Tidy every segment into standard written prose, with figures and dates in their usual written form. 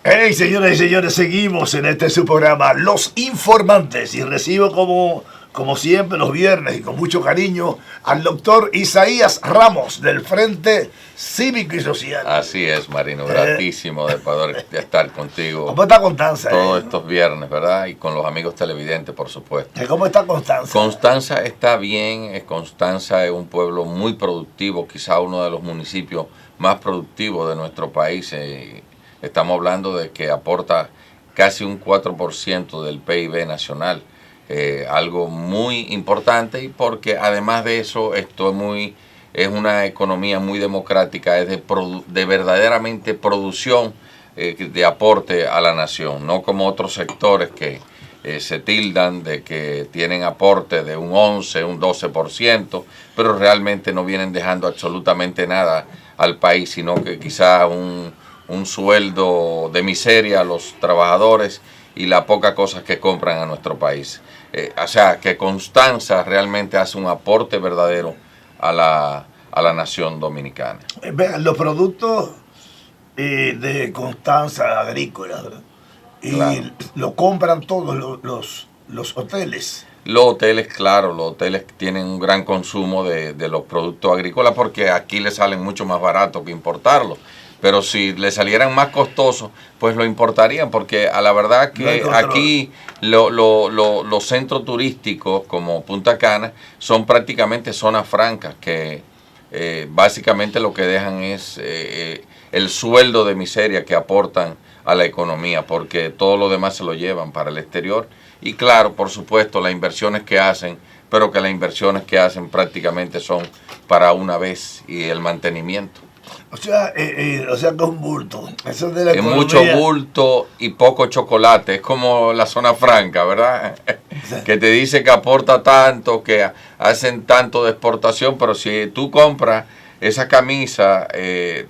Hey, señoras y señores, seguimos en este su programa, Los Informantes, y recibo como siempre los viernes y con mucho cariño al doctor Isaías Ramos del Frente Cívico y Social. Así es, Marino, gratísimo de poder estar contigo. ¿Cómo está Constanza? Todos estos viernes, ¿verdad? Y con los amigos televidentes, por supuesto. ¿Cómo está Constanza? Constanza está bien, Constanza es un pueblo muy productivo, quizá uno de los municipios más productivos de nuestro país. Estamos hablando de que aporta casi un 4% del PIB nacional, algo muy importante, y porque además de eso es una economía muy democrática, es de verdaderamente producción, de aporte a la nación, no como otros sectores que se tildan de que tienen aporte de un 11, un 12%, pero realmente no vienen dejando absolutamente nada al país, sino que quizá un sueldo de miseria a los trabajadores y la poca cosas que compran a nuestro país. O sea, que Constanza realmente hace un aporte verdadero a la nación dominicana. Vean, los productos de Constanza agrícola, ¿verdad? Y claro, lo compran todos los hoteles. Los hoteles, claro, los hoteles tienen un gran consumo de los productos agrícolas porque aquí les salen mucho más barato que importarlos. Pero si le salieran más costosos, pues lo importarían, porque a la verdad que aquí los centros turísticos como Punta Cana son prácticamente zonas francas que básicamente lo que dejan es el sueldo de miseria que aportan a la economía, porque todo lo demás se lo llevan para el exterior. Y claro, por supuesto, las inversiones que hacen, pero que las inversiones que hacen prácticamente son para una vez y el mantenimiento. O sea que es un bulto. Eso de la es economía. Mucho bulto y poco chocolate. Es como la zona franca, ¿verdad? Que te dice que aporta tanto, que hacen tanto de exportación, pero si tú compras esa camisa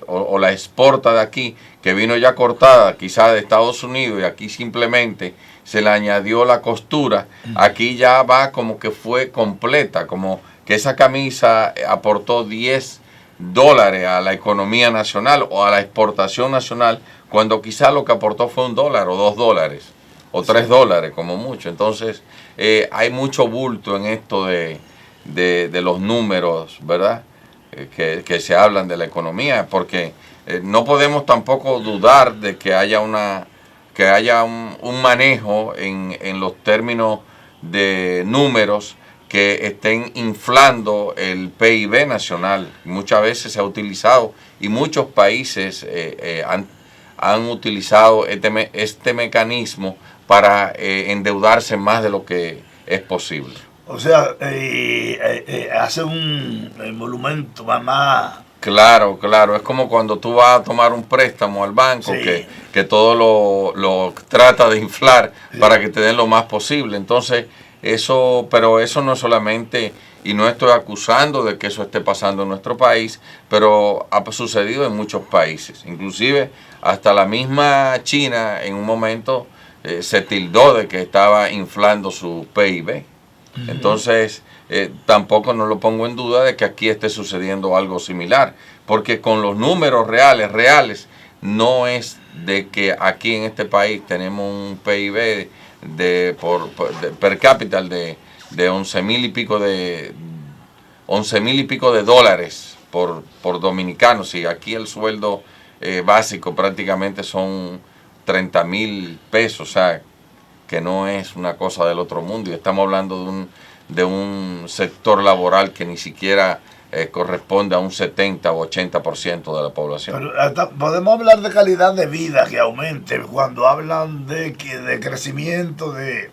o la exporta de aquí, que vino ya cortada, quizás de Estados Unidos, y aquí simplemente se le añadió la costura, aquí ya va como que fue completa, como que esa camisa aportó $10 a la economía nacional o a la exportación nacional, cuando quizá lo que aportó fue $1 o $2 o $3 como mucho. Entonces hay mucho bulto en esto de los números, ¿verdad? Que se hablan de la economía, porque no podemos tampoco dudar de que haya un manejo en los términos de números que estén inflando el PIB nacional. Muchas veces se ha utilizado y muchos países han utilizado este mecanismo para endeudarse más de lo que es posible. O sea, hace un monumento más. Claro, es como cuando tú vas a tomar un préstamo al banco, sí, que todo lo trata de inflar, sí, para que te den lo más posible. Entonces, pero eso no solamente, y no estoy acusando de que eso esté pasando en nuestro país, pero ha sucedido en muchos países. Inclusive hasta la misma China en un momento se tildó de que estaba inflando su PIB. Entonces, tampoco no lo pongo en duda de que aquí esté sucediendo algo similar, porque con los números reales, no es de que aquí en este país tenemos un PIB de per cápita de 11,000 y pico de dólares por dominicano. Si aquí el sueldo básico prácticamente son 30,000 pesos, o sea, que no es una cosa del otro mundo, y estamos hablando de un sector laboral que ni siquiera corresponde a un 70 o 80% de la población. Pero hasta podemos hablar de calidad de vida que aumente cuando hablan de crecimiento de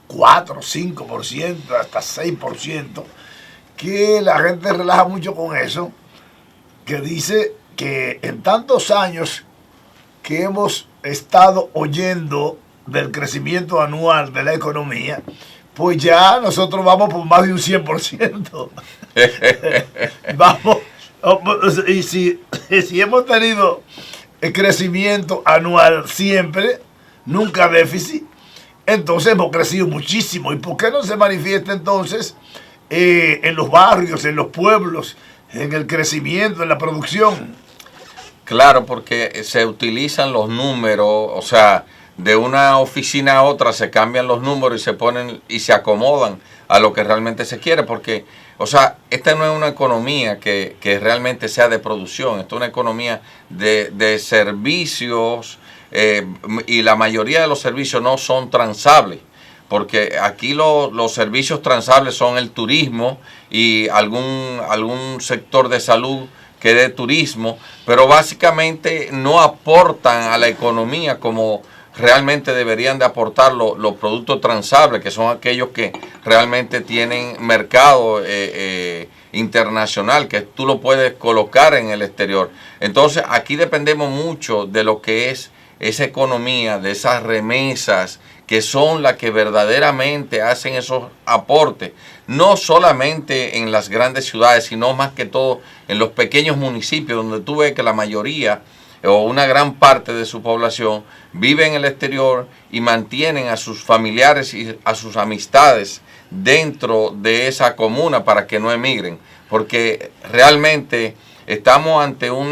4, 5%, hasta 6%, que la gente relaja mucho con eso, que dice que en tantos años que hemos estado oyendo del crecimiento anual de la economía, pues ya nosotros vamos por más de un 100%. Vamos, y si hemos tenido el crecimiento anual siempre, nunca déficit, entonces hemos crecido muchísimo. ¿Y por qué no se manifiesta entonces en los barrios, en los pueblos, en el crecimiento, en la producción? Claro, porque se utilizan los números, o sea, de una oficina a otra se cambian los números y se ponen y se acomodan a lo que realmente se quiere, porque, o sea, esta no es una economía que realmente sea de producción, esta es una economía de servicios, y la mayoría de los servicios no son transables, porque aquí los servicios transables son el turismo y algún sector de salud que de turismo, pero básicamente no aportan a la economía como realmente deberían de aportar los productos transables, que son aquellos que realmente tienen mercado internacional, que tú lo puedes colocar en el exterior. Entonces aquí dependemos mucho de lo que es esa economía, de esas remesas, que son las que verdaderamente hacen esos aportes, no solamente en las grandes ciudades, sino más que todo en los pequeños municipios, donde tú ves que la mayoría o una gran parte de su población vive en el exterior y mantienen a sus familiares y a sus amistades dentro de esa comuna para que no emigren, porque realmente estamos ante un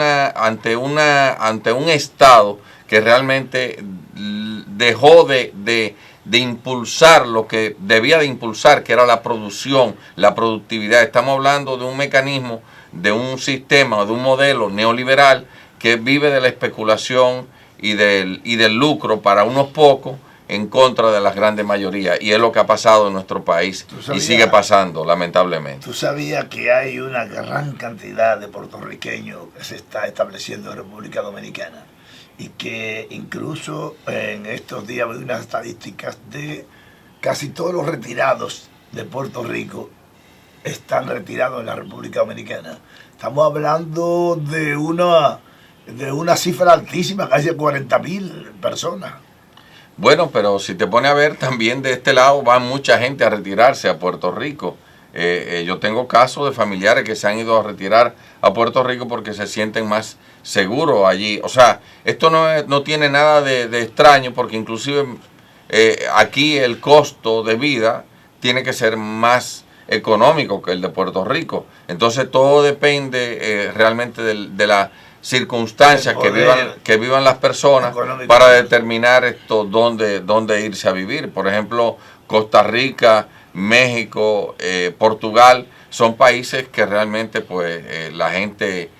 estado que realmente dejó de impulsar lo que debía de impulsar, que era la producción, la productividad. Estamos hablando de un mecanismo, de un sistema, de un modelo neoliberal que vive de la especulación y del lucro para unos pocos en contra de las grandes mayorías. Y es lo que ha pasado en nuestro país y sigue pasando, lamentablemente. ¿Tú sabías que hay una gran cantidad de puertorriqueños que se está estableciendo en República Dominicana? Y que incluso en estos días hay unas estadísticas de casi todos los retirados de Puerto Rico están retirados en la República Dominicana. Estamos hablando de una cifra altísima, casi 40,000 personas. Bueno, pero si te pones a ver, también de este lado va mucha gente a retirarse a Puerto Rico. Yo tengo casos de familiares que se han ido a retirar a Puerto Rico porque se sienten más seguros allí. O sea, esto no tiene nada de extraño, porque inclusive aquí el costo de vida tiene que ser más económico que el de Puerto Rico. Entonces todo depende realmente de la circunstancias que vivan las personas para determinar dónde irse a vivir. Por ejemplo, Costa Rica, México, Portugal, son países que realmente pues la gente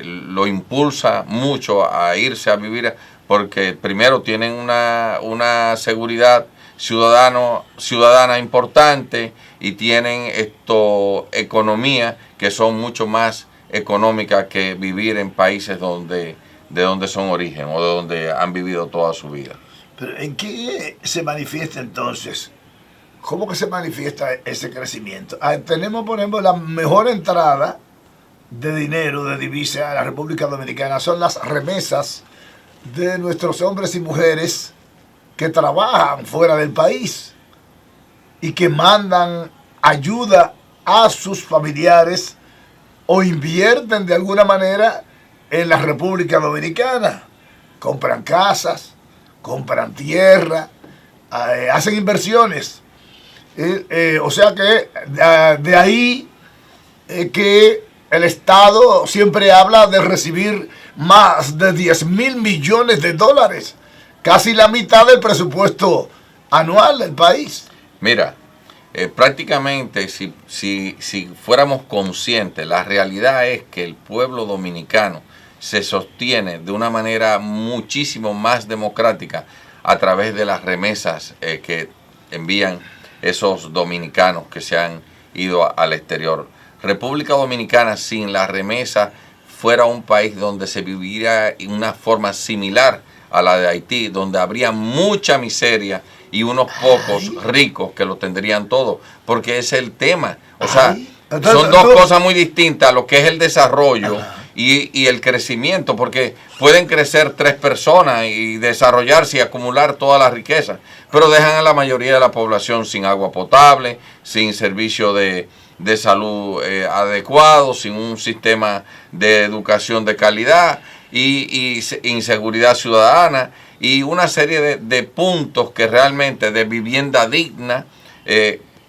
lo impulsa mucho a irse a vivir, porque primero tienen una seguridad ciudadana importante y tienen economía que son mucho más económicas que vivir en países de donde son origen o de donde han vivido toda su vida. Pero ¿en qué se manifiesta entonces? ¿Cómo que se manifiesta ese crecimiento? Tenemos, por ejemplo, la mejor entrada de dinero, de divisa a la República Dominicana son las remesas de nuestros hombres y mujeres que trabajan fuera del país y que mandan ayuda a sus familiares o invierten de alguna manera en la República Dominicana. Compran casas, compran tierra, hacen inversiones. O sea que de ahí que el Estado siempre habla de recibir más de 10,000 millones de dólares, casi la mitad del presupuesto anual del país. Mira, prácticamente si fuéramos conscientes, la realidad es que el pueblo dominicano se sostiene de una manera muchísimo más democrática a través de las remesas que envían esos dominicanos que se han ido al exterior. República Dominicana sin la remesa fuera un país donde se viviría en una forma similar a la de Haití, donde habría mucha miseria y unos pocos ricos que lo tendrían todo, porque ese es el tema. O sea, son dos cosas muy distintas a lo que es el desarrollo y el crecimiento, porque pueden crecer 3 personas y desarrollarse y acumular toda la riqueza, pero dejan a la mayoría de la población sin agua potable, sin servicio de salud adecuado, sin un sistema de educación de calidad y inseguridad ciudadana y una serie de puntos que realmente de vivienda digna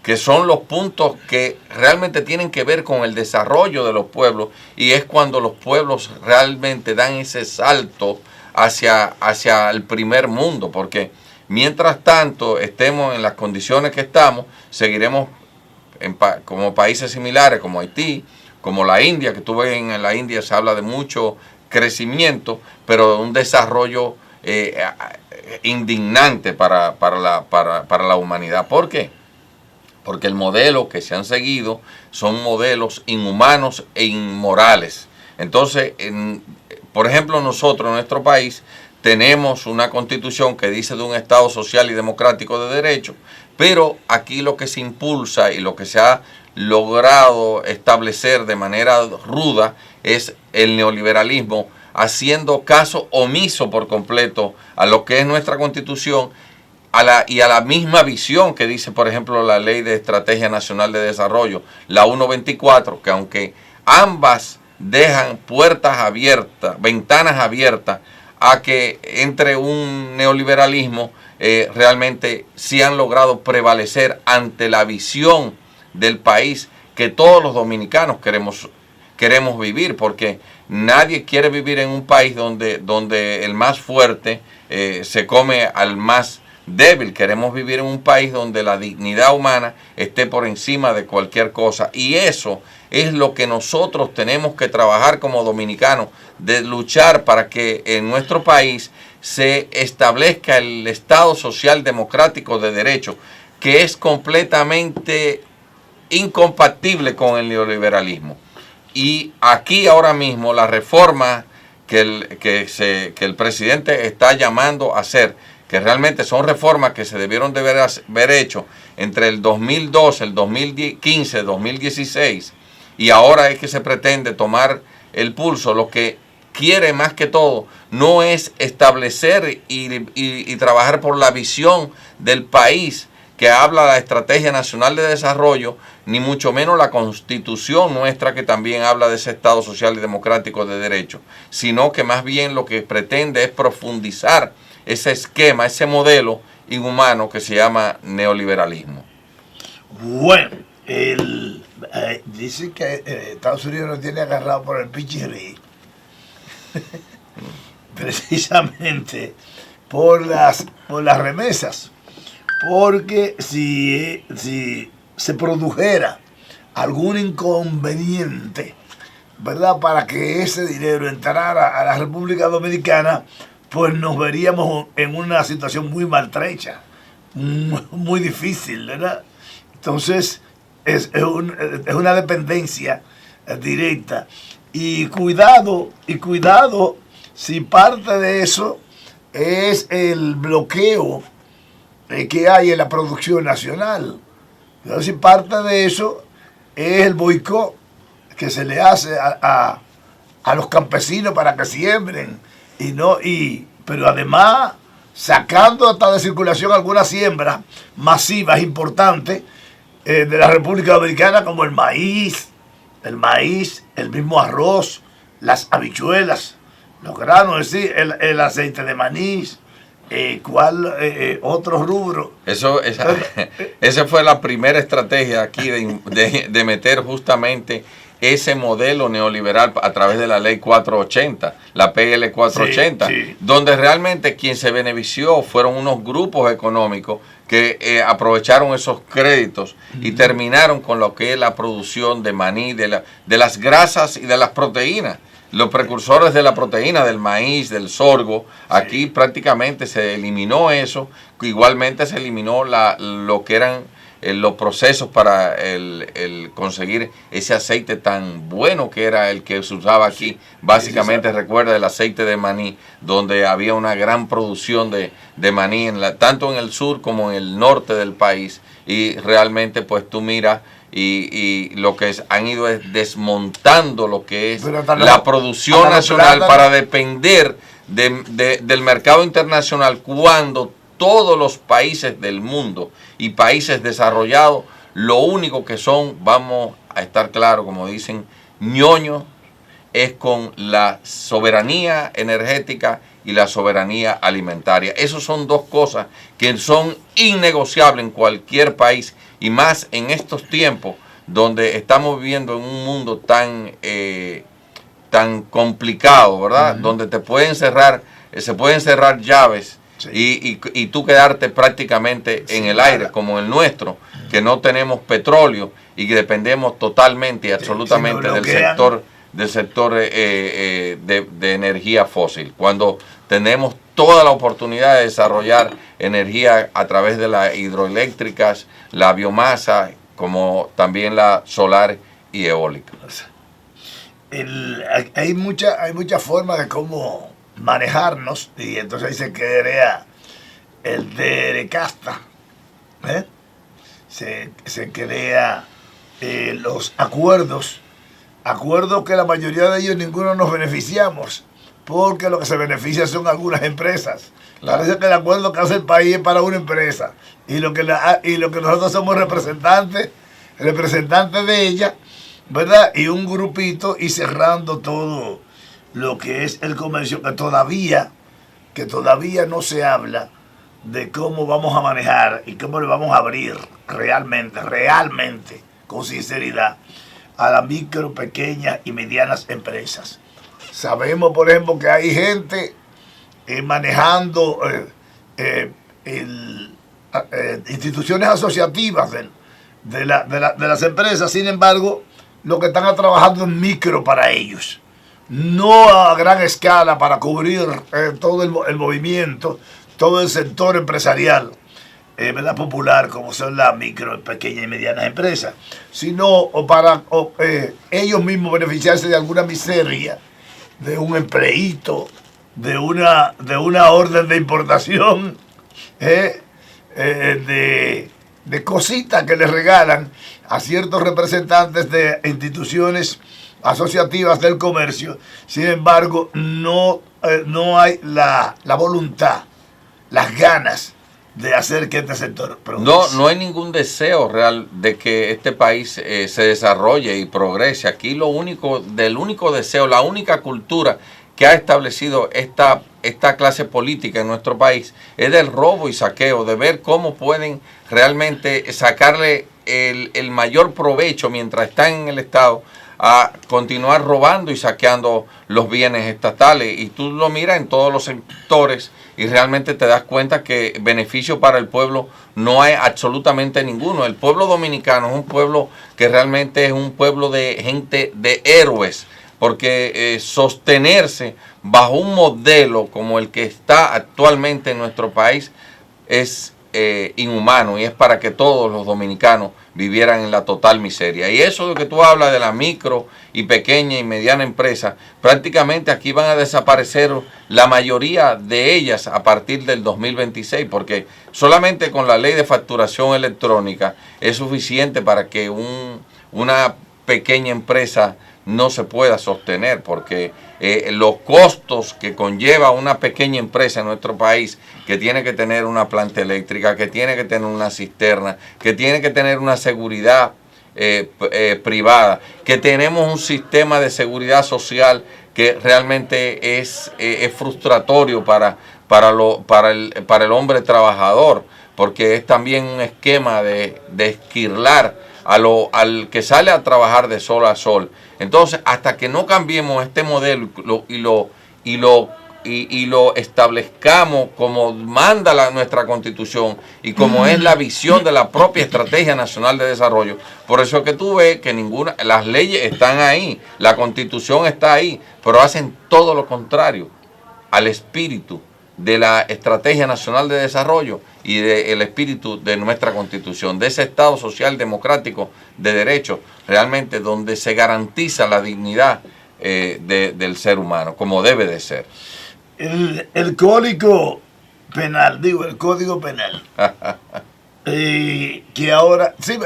que son los puntos que realmente tienen que ver con el desarrollo de los pueblos, y es cuando los pueblos realmente dan ese salto hacia el primer mundo, porque mientras tanto estemos en las condiciones que estamos, seguiremos como países similares como Haití, como la India, que tú ves en la India se habla de mucho crecimiento, pero un desarrollo indignante para la humanidad. ¿Por qué? Porque el modelo que se han seguido son modelos inhumanos e inmorales. Entonces, por ejemplo, nosotros en nuestro país tenemos una constitución que dice de un Estado social y democrático de derecho, pero aquí lo que se impulsa y lo que se ha logrado establecer de manera ruda es el neoliberalismo, haciendo caso omiso por completo a lo que es nuestra constitución y a la misma visión que dice, por ejemplo, la Ley de Estrategia Nacional de Desarrollo, la 124, que aunque ambas dejan puertas abiertas, ventanas abiertas a que entre un neoliberalismo, realmente sí han logrado prevalecer ante la visión del país que todos los dominicanos queremos vivir, porque nadie quiere vivir en un país donde el más fuerte se come al más débil. Queremos vivir en un país donde la dignidad humana esté por encima de cualquier cosa, y eso es lo que nosotros tenemos que trabajar como dominicanos, de luchar para que en nuestro país se establezca el Estado social democrático de derecho, que es completamente incompatible con el neoliberalismo. Y aquí ahora mismo la reforma que el presidente está llamando a hacer, que realmente son reformas que se debieron de haber hecho entre el 2012, el 2015, el 2016, y ahora es que se pretende tomar el pulso. Lo que quiere más que todo no es establecer y trabajar por la visión del país que habla la Estrategia Nacional de Desarrollo, ni mucho menos la Constitución nuestra, que también habla de ese Estado social y democrático de derecho, sino que más bien lo que pretende es profundizar ese esquema, ese modelo inhumano que se llama neoliberalismo. Bueno, dice que Estados Unidos nos tiene agarrado por el pichirrí, precisamente por las remesas, porque si se produjera algún inconveniente, ¿verdad?, para que ese dinero entrara a la República Dominicana, pues nos veríamos en una situación muy maltrecha, muy difícil, ¿verdad? Entonces, es una dependencia directa. Y cuidado si parte de eso es el bloqueo que hay en la producción nacional. Cuidado si parte de eso es el boicot que se le hace a los campesinos para que siembren. Pero además sacando hasta de circulación algunas siembras masivas importantes de la República Dominicana, como el maíz, el mismo arroz, las habichuelas, los granos, es decir, el aceite de maní, otro rubro. Esa fue la primera estrategia aquí de meter justamente ese modelo neoliberal a través de la ley 480, la PL 480, sí. Donde realmente quien se benefició fueron unos grupos económicos que aprovecharon esos créditos y terminaron con lo que es la producción de maní, de las grasas y de las proteínas. Los precursores de la proteína, del maíz, del sorgo, aquí prácticamente se eliminó eso. Igualmente se eliminó lo que eran los procesos para el conseguir ese aceite tan bueno que era el que se usaba aquí. Básicamente recuerda el aceite de maní, donde había una gran producción de maní tanto en el sur como en el norte del país. Y realmente pues tú miras y lo que han ido es desmontando lo que es la producción nacional para depender del mercado internacional, cuando todos los países del mundo y países desarrollados, lo único que son, vamos a estar claros, como dicen, ñoños, es con la soberanía energética y la soberanía alimentaria. Esas son dos cosas que son innegociables en cualquier país, y más en estos tiempos donde estamos viviendo en un mundo tan complicado, ¿verdad? Donde se pueden cerrar llaves, sí, y tú quedarte prácticamente en el aire, como el nuestro, que no tenemos petróleo y que dependemos totalmente y absolutamente del sector de energía fósil, cuando tenemos toda la oportunidad de desarrollar energía a través de las hidroeléctricas, la biomasa, como también la solar y eólica. Hay muchas formas de cómo manejarnos, y entonces ahí se crea el de casta, se crea los acuerdos que la mayoría de ellos ninguno nos beneficiamos, porque lo que se beneficia son algunas empresas. Claro. Parece que el acuerdo que hace el país es para una empresa, y lo que nosotros somos representantes de ella, ¿verdad? Y un grupito, y cerrando todo lo que es el comercio, que todavía no se habla de cómo vamos a manejar y cómo le vamos a abrir realmente, con sinceridad, a las micro, pequeñas y medianas empresas. Sabemos, por ejemplo, que hay gente manejando instituciones asociativas de las empresas. Sin embargo, lo que están trabajando en micro para ellos, no a gran escala para cubrir todo el movimiento, todo el sector empresarial, ¿verdad? Popular, como son las micro, pequeñas y medianas empresas, sino para ellos mismos beneficiarse de alguna miseria, de un empleíto, de una orden de importación, de cositas que les regalan a ciertos representantes de instituciones asociativas del comercio. Sin embargo, no hay la voluntad, las ganas de hacer que este sector progrese. No hay ningún deseo real de que este país se desarrolle y progrese. Aquí el único deseo, la única cultura que ha establecido esta clase política en nuestro país es del robo y saqueo, de ver cómo pueden realmente sacarle el mayor provecho mientras están en el Estado, a continuar robando y saqueando los bienes estatales. Y tú lo miras en todos los sectores y realmente te das cuenta que beneficio para el pueblo no hay absolutamente ninguno. El pueblo dominicano es un pueblo que realmente es un pueblo de gente, de héroes, porque sostenerse bajo un modelo como el que está actualmente en nuestro país es inhumano, y es para que todos los dominicanos vivieran en la total miseria. Y eso de que tú hablas de la micro y pequeña y mediana empresa, prácticamente aquí van a desaparecer la mayoría de ellas a partir del 2026, porque solamente con la ley de facturación electrónica es suficiente para que una pequeña empresa no se pueda sostener, porque los costos que conlleva una pequeña empresa en nuestro país, que tiene que tener una planta eléctrica, que tiene que tener una cisterna, que tiene que tener una seguridad privada, que tenemos un sistema de seguridad social que realmente es frustratorio para el hombre trabajador, porque es también un esquema de esquirlar al que sale a trabajar de sol a sol. Entonces, hasta que no cambiemos este modelo y lo establezcamos como manda nuestra Constitución y como es la visión de la propia Estrategia Nacional de Desarrollo, por eso es que tú ves que las leyes están ahí, la Constitución está ahí, pero hacen todo lo contrario al espíritu de la Estrategia Nacional de Desarrollo y del espíritu de nuestra Constitución, de ese Estado social democrático de derecho, realmente donde se garantiza la dignidad del ser humano, como debe de ser. El Código Penal, el Código Penal, que ahora sí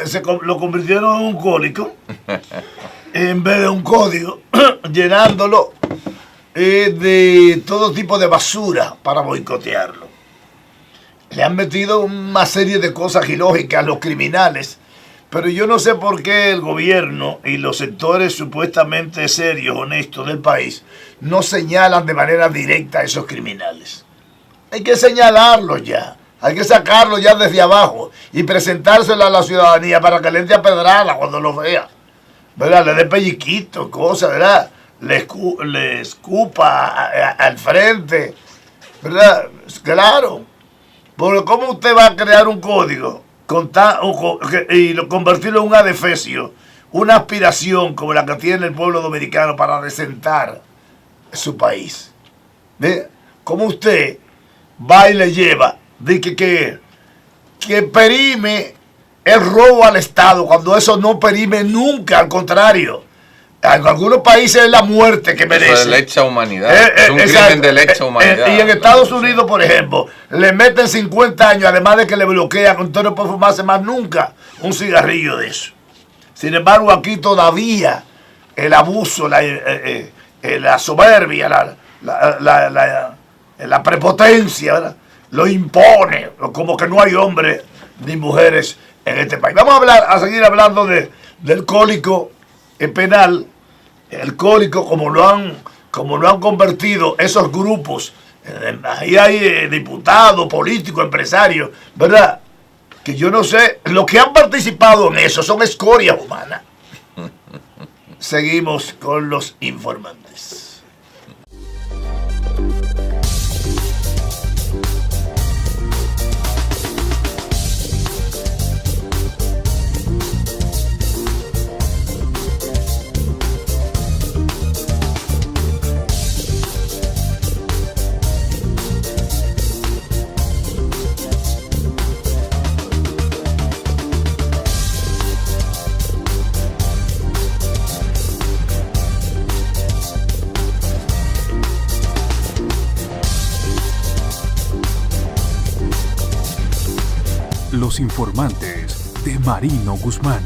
lo convirtieron en un código en vez de un código, llenándolo de todo tipo de basura para boicotearlo. Le han metido una serie de cosas ilógicas a los criminales, pero yo no sé por qué el gobierno y los sectores supuestamente serios, honestos del país, no señalan de manera directa a esos criminales. Hay que señalarlos ya. Hay que sacarlo ya desde abajo y presentárselo a la ciudadanía para que le entre a pedrada cuando lo vea. ¿Verdad? Le dé pelliquito, cosas, ¿verdad? Le escupa al frente. ¿Verdad? Claro. Porque ¿cómo usted va a crear un código y convertirlo en un adefesio? Una aspiración como la que tiene el pueblo dominicano para desentar su país. ¿Ve? ¿Cómo usted va y le lleva de que perime el robo al Estado cuando eso no perime nunca? Al contrario, en algunos países es la muerte que merece. Eso es lesa humanidad. Es un crimen de lesa humanidad. Y en Estados Unidos, por ejemplo, le meten 50 años, además de que le bloquean, usted no puede fumarse más nunca un cigarrillo de eso. Sin embargo, aquí todavía el abuso, la soberbia, la prepotencia, ¿verdad?, lo impone, como que no hay hombres ni mujeres en este país. Vamos a seguir hablando del cólico penal, el cólico como lo han convertido esos grupos. Ahí hay diputados, políticos, empresarios, ¿verdad?, que yo no sé, los que han participado en eso son escorias humanas. Seguimos con los informantes. Los informantes de Marino Guzmán.